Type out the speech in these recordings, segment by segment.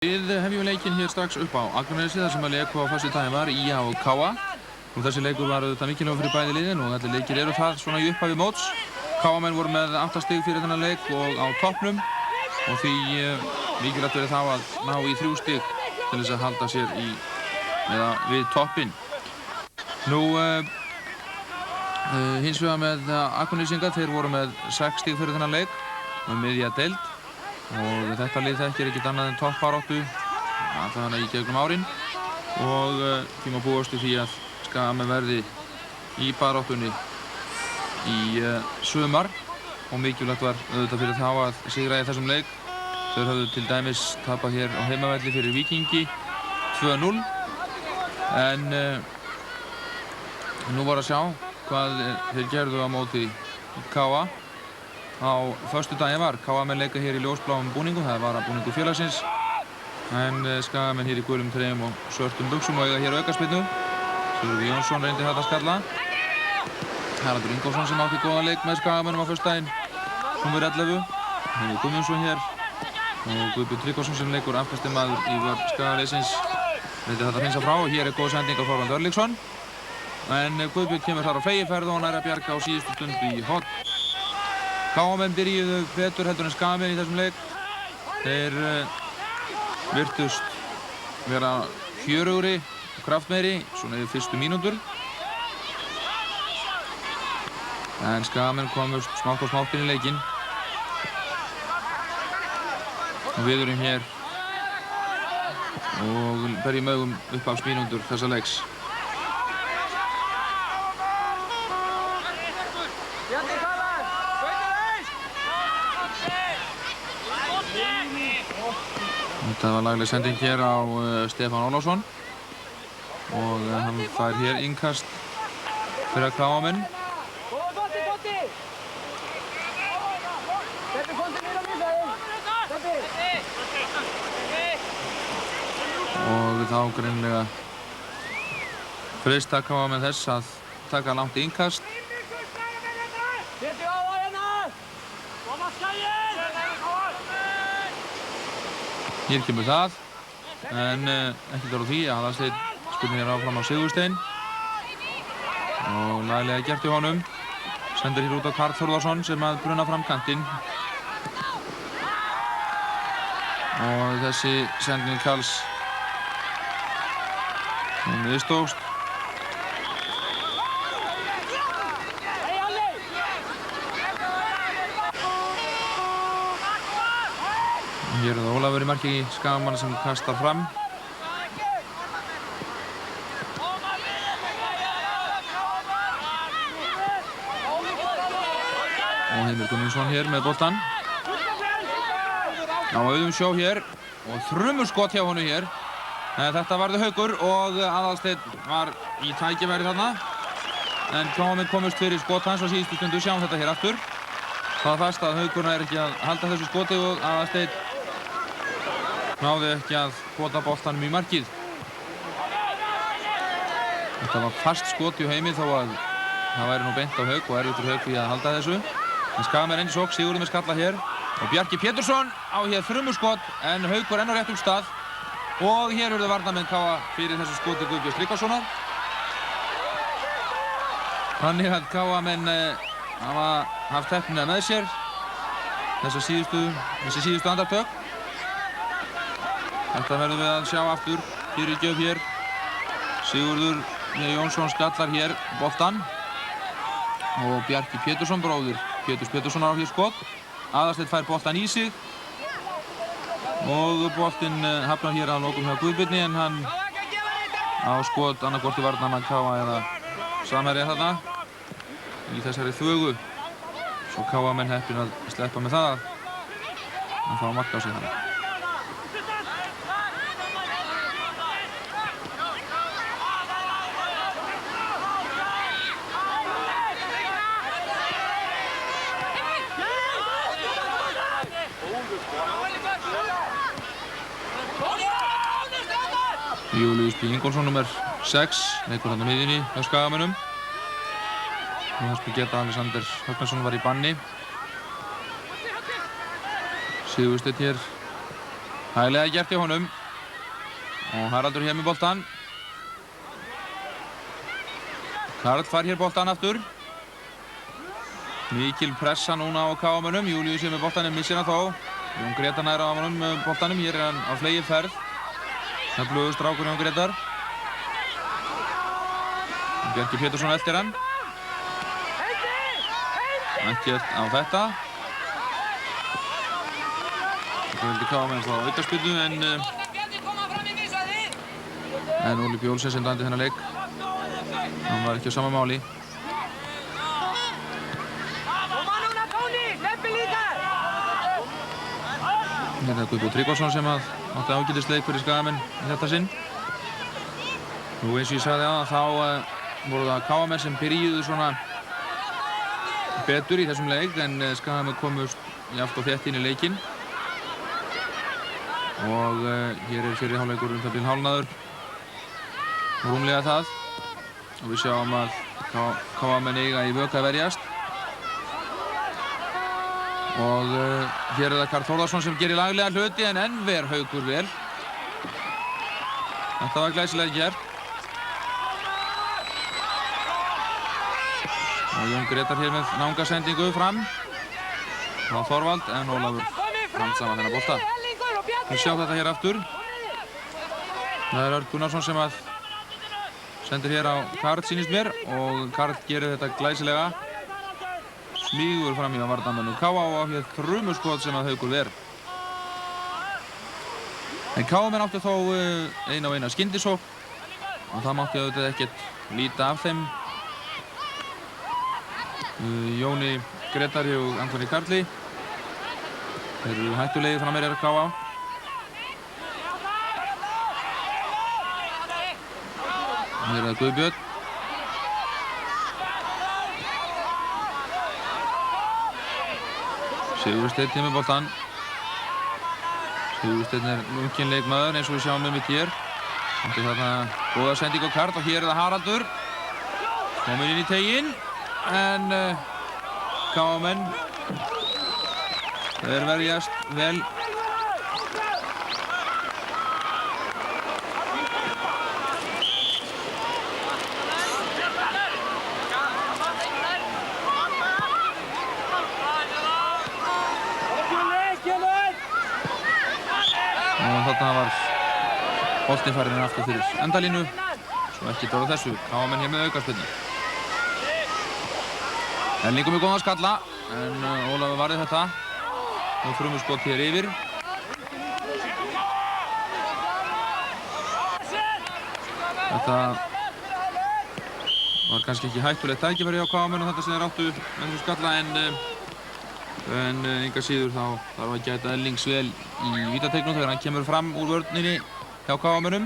Við hefjum leikinn hér strax upp á Akranesi þar sem að leiku á föstudaginn var IA og KA. Þessi leikur var auðvitað mikilvægur fyrir bæði liðin og allir leikir eru það svona í upphafi móts. KA-menn voru með 8 stig fyrir þennan leik og á toppnum og því mikilvægt verið þá að ná í 3 stig til þess að halda sér við toppinn. Nú hins vegar með Akranesinga, þeir voru með 6 stig fyrir þennan leik með miðja deild. Og þetta lið þekkir ekkert annað en toppbaráttu þannig í gegnum árin og því má búast við því að Skagamenn verði í baráttunni í sumar og mikilvægt var auðvitað fyrir þá að sigra í þessum leik. Þeir höfðu til dæmis tapað hér á heimavelli fyrir Víkingi 2-0 en nú var að sjá hvað þeir gerðu á móti KA. Á föstudaginn var KA-menn leika hér í ljósbláum búningum, það var að búningu félagsins en Skagamenn hér í gulum treyjum og svörtum buxum og eiga hér aukaspyrnu. Sölvi Jónsson reyndi þetta að skalla. Haraldur Ingólfsson sem átti góðan leik með Skagamennum á föstudaginn, númer 11. Heiðar Guðmundsson hér og Guðbjörn Tryggvason sem leikur afkastamaður í vörn Skagaliðsins reyndi þetta að hreinsa frá og hér er góð sending á Þorvald Örlygsson en Guðbjörn kemur þar á fleygiferð og hann er að bjarga á síðustu stund í horn. KA-menn byrjuðu betur heldur en Skagamenn í þessum leik. Þeir virtust vera fjörugri og kraftmeiri svona yfir fyrstu mínútur. En Skagamenn komust smátt og smátt inn í leikinn. Og við erum hér og berjum augum upphafsmínútur þessa leiks. Þetta var lagleg sending hér á Stefán Ólafsson og hann fær hér innkast fyrir KA-menn. Og þá greinilega freista KA-menn þess að taka langt innkast. Hér kemur það, en ekkert var á því að Aðalsteinn spilnir hér áfram á Sigurstein og laglega gert í honum. Sendir hér út á Karl Þórðarsson sem að bruna fram kantinn og þessi sending Karls miðstókst. Hér er það Ólafur í marki í Skagamanna sem kastar fram. Og Heimir Guðmundsson hér með boltann. Ná auðum sjó hér og þrumuskot hjá honum hér. Þetta varði Haukur og Aðalsteinn var í tækifæri þarna. En KA-menn komust fyrir skot hans á síðustu stundu, sjáum þetta hér aftur. Það er fast að Haukur er ekki að halda þessu skoti og Aðalsteinn náði ekki að skota boltanum í markið. Þetta var fast skot hjá Heimi þó að það væri nú beint á Hauk og erfitt fyrir Hauk í að halda þessu. En Skagamenn enn í sókn, Sigurður með skalla hér og Bjarki Pétursson á hér þrumuskot en Haukur enn á réttum stað og hér urðu varnarmenn KA fyrir þessu skoti Guðbjörns Tryggvasonar. Þannig að KA-menn hafa haft heppnina með sér þessi síðustu andartök. Þetta verðum við að sjá aftur, fyrirgjöf hér. Sigurður Jónsson skallar hér boltann og Bjarki Pétursson, bróðir Péturs Péturssonar á hér skot. Aðalsteinn fær boltann í sig og boltinn hafnar hér að lokum hjá Guðbirni en hann á skot annarkvort í varnarmann KA eða samherja þarna í þessari þvögu. Svo KA-menn heppin að sleppa með það að fá mark á sig þarna. Július B. Ingólfsson, nr. 6, leikur hann á miðjunni hjá Skagamönnum. Nú þess að geta Alexander Högnason var í banni. Sigursteinn hér Hæglega gert í honum. Og Haraldur hér með boltan. Karl fær hér boltan aftur. Mikil pressa núna á KM-unum. Júlíus hér með boltanum, missir hann þó. Jón Gretar nær á honum með boltanum. Hér er hann á fleyið ferð. Heflugur strákur Jón Gretar. Bjarki Pétursson eltir hann. Ekkert á þetta. Það vildi KM fá aukaspyrnu en Óli Bjólsen sem dæmdi þennan leik. Hann var ekki á sama máli. Þetta er Guðbjörn Tryggvason sem átti ágætisleik fyrir Skagamenn í þetta sinn. Nú eins og ég sagði áðan þá voru það KM sem byrjuðu svona betur í þessum leik en Skagamenn komust jafnt og þétt inn í leikinn. Og hér er fyrri hálfleikur það bil hálfnaður og rúmlega það. Og við sjáum að KM eiga í vök að verjast. Og hér er það Karl Þórðarsson sem gerir laglega hluti en enn ver Haukur vel. Þetta var glæsilega gert. Og Jón Gretar hér með nanga sendingu fram frá Þorvald en Ólafur handsama þennan bolta. Við sjáum þetta hér aftur. Það er Örn Gunnarsson sem sendir hér á Karl sýnist mér og Karl gerir þetta glæsilega. Smígur fram í varnarmannu KA og hér þrumuskot sem Haukur ver. En KM átti þó eina skyndisókn og það mátti auðvitað ekkert líta af þeim. Jóni Gretari og Antoni Karli. Þeir eru hættulegir fram meira KA. Hér er það Guðbjörn. Sigursteinn hér með boltan. Sigursteinn er munginn leikmaður eins og við sjáum mitt hér. Þetta er þarna góða sending á Karl og hér er það Haraldur. Kominn inn í teiginn en KM-menn þeir verjast vel. Þarna var boltinn farinn aftur fyrir endalínu. Svo ekki dóra þessu. KM hér með aukaspyrnu. Erlingur með góðan skalla en Ólafur varði þetta. Og frumuskot hér yfir. Þetta var kannski ekki hættulegt tækifæri á KM og þetta sem þeir áttu með þessu skalla en enga síður þá þarf að gæta Erlings vel í vítateignum þegar hann kemur fram úr vörninni hjá KM-unum.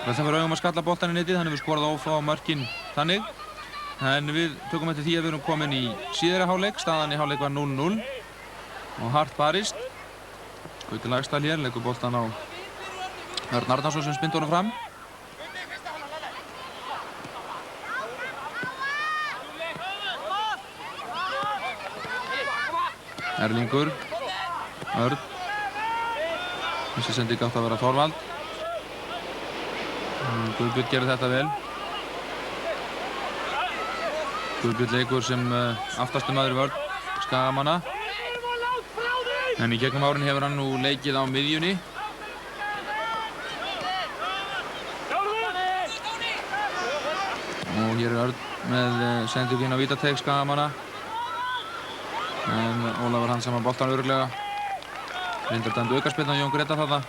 Það fyrir augum að skalla boltann í netið, þannig við skoraði ófá mörkin þannig. En við tökum eftir því að við erum komin í síðari hálfleik, staðan í hálfleik var 0-0 og hart barist. Gauti Lagsdal hér, leggur boltan á Örn Arnarsson sem spynnt honum fram. Erlingur, Örn, þessi sending átti að vera Þorvald. Guðbjörn gerir þetta vel. Guðbjörn leikur sem aftastu maður í vörn Skagamanna. En í gegnum árin hefur hann nú leikið á miðjunni. Og hér er Örn með sendingin á vítateig Skagamanna. En Ólafur handsama boltan örugglega. Reyndar dæmdu aukaspyrnu á Jón Gretar þarna.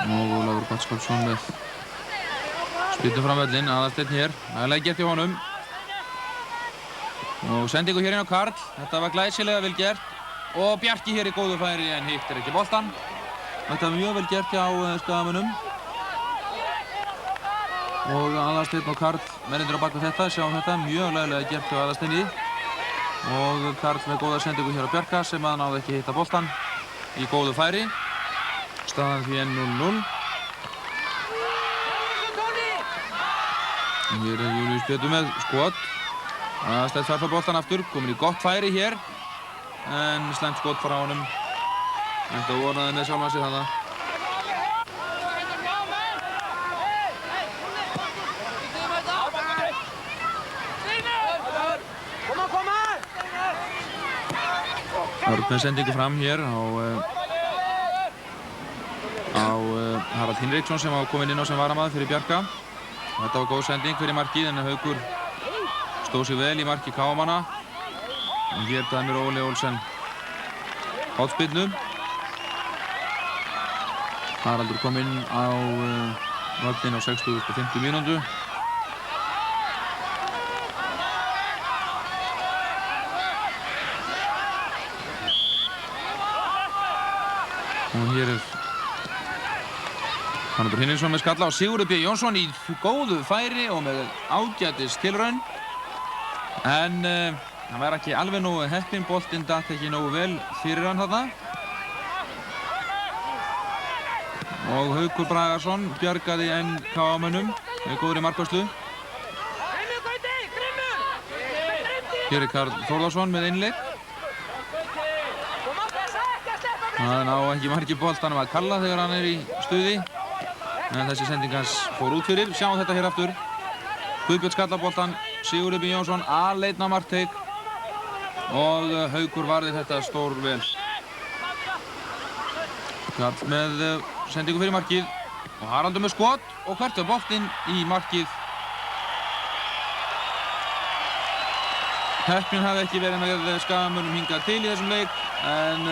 Og Ólafur Gottskálksson með spyrnu fram völlinn, Aðalsteinn hér. Nægilega gert í honum. Og sendingu hér inn á Karl. Þetta var glæsilega vel gert. Og Bjarki hér í góðu færi en hittir ekki boltan. Þetta var mjög vel gert hjá Skagamönnum. Og Aðalsteinn og Karl mennir á bak við þetta. Sjáum þetta mjög laglega gert hjá Aðalsteini. Og Karl með góða sendingu hér á Bjarka sem að náði ekki hitta boltan í góðu færi. Staðan því 0-0. Hér Júlíus Pétur með skot. Aðalsteinn þarf á boltann aftur, komin í gott færi hér. En slæmt skot frá honum. Þetta vonaði með sjálfan sig þarna. Örn með sendingu fram hér á Harald Hinriksson sem var kominn inn á sem varamaður fyrir Bjarka. Þetta var góð sending fyrir markið en Haukur stóð sig vel í marki KM-manna. Og hér dæmir Óli Olsen hornspyrnu. Haraldur kom inn á völlinn á 60. mínútu. Og hér Haraldur Hinriksson með skalla og Sigurður B. Jónsson í góðu færi og með ágætis tilraun. En hann var ekki alveg nógu heppinn, boltinn datt ekki nógu vel fyrir hann þarna. Og Haukur Bragason bjargaði enn KM-mönnum með góðri markvarslu. Hér Karl Þórðarsson með einleik. Hann á ekki margir boltanum að kalla þegar hann í stuði. En þessi sending hans fór út fyrir. Sjáum þetta hér aftur. Guðbjörn skalla boltan, Sigurður B. Jónsson aleinn á markteig. Og Haukur varði þetta stór vel. Karl með sendingu fyrir markið. Og Haraldur með skot. Og hvert er boltinn í markið. Heppnin hafi ekki verið með Skagamönnum hingað til í þessum leik. En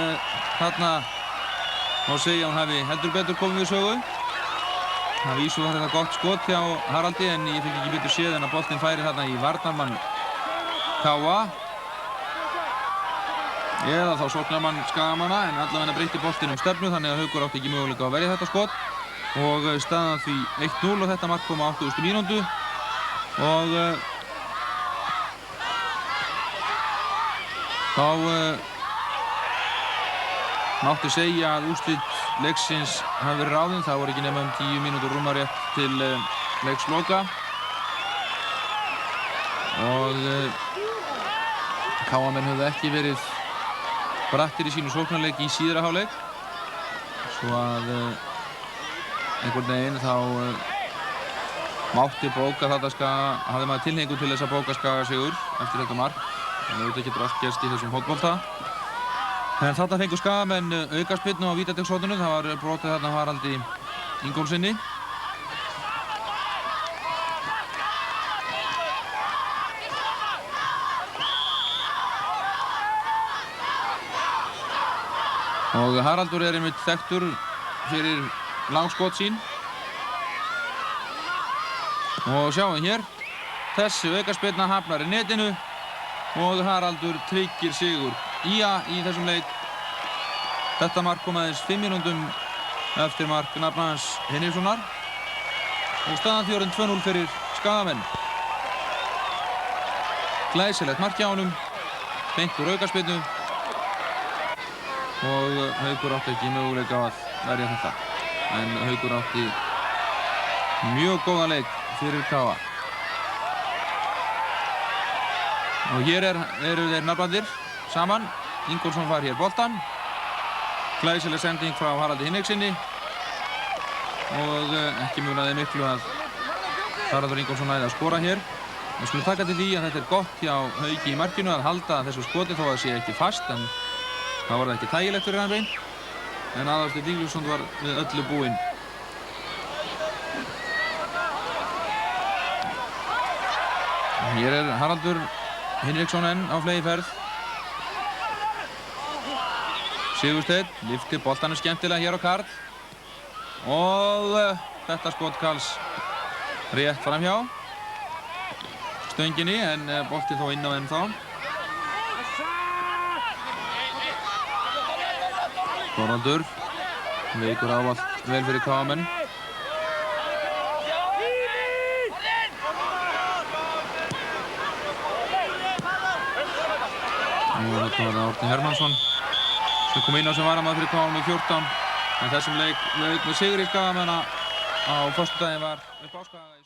þarna má segja að hann hafi heldur betur komið við sögu. Það vísu var þetta gott skot hjá Haraldi en ég fikk ekki betur séð en að boltinn færi þarna í varnarmann KA. Eða þá sóknarmann Skagamanna en allavega breytti boltinn stefnu þannig að Haukur átti ekki möguleika að verja þetta skot. Og staðan því 1-0 og þetta mark kom á 80. mínútu. Og þá mátti segja að úrslit leiksins hafi verið ráðin. Það voru ekki nema 10 mínútur rúmarétt til leiksloka. Og KM-menn höfðu ekki verið brattir í sínu sóknarleik í síðara hálfleik. Svo að einhvern veginn þá mátti bóka þetta hafði maður tilhneigingu til þess að bóka Skaga sigur eftir þetta mark. Þannig að þetta getur allt gerst í þessum fótbolta. En þarna fengu Skagamenn aukaspyrnu á vítateigshorninu. Það var brotið þarna Haraldi Ingólfssyni. Og Haraldur er einmitt þekktur fyrir langskot sín. Og sjáum hér, þessi aukaspyrna hafnar í netinu og Haraldur tryggir sigur ÍA í þessum leik. Þetta mark kom aðeins 5 mínútum eftir mark nafna hans Hinrikssonar. Og staðan því orðin 2-0 fyrir Skagamenn. Glæsilegt mark hjá honum, beint úr aukaspyrnu. Og Haukur átti ekki möguleika á að verja þetta. En Haukur átti mjög góðan leik fyrir KA. Og hér eru þeir nafnarnir saman. Ingólfsson fær hér boltan. Glæsileg sending frá Haraldi Hinriksssyni. Og ekki munaði miklu að Haraldur Ingólfsson næði að skora hér. Við skulum taka til því að þetta er gott hjá Hauki í markinu að halda þessu skoti þó að það sé ekki fast. En það var ekki þægilegt fyrir hann bein. En Aðalsteinn Ingólfsson var við öllu búinn. Hér er Haraldur Hinriksson enn á fleygiferð. Sigursteinn lyftir boltanum skemmtilega hér á Karl. Og þetta skot Karls rétt framhjá stönginni en bolti þó inn á ennþá. Þorvaldur veikur ávallt vel fyrir KM-menn. Og þetta var Árni Hermannsson sem kom inn á sem varamaður fyrir KM í 14. En þessum leik lauk með sigri Skagamanna á föstudaginn var upp á Skaga í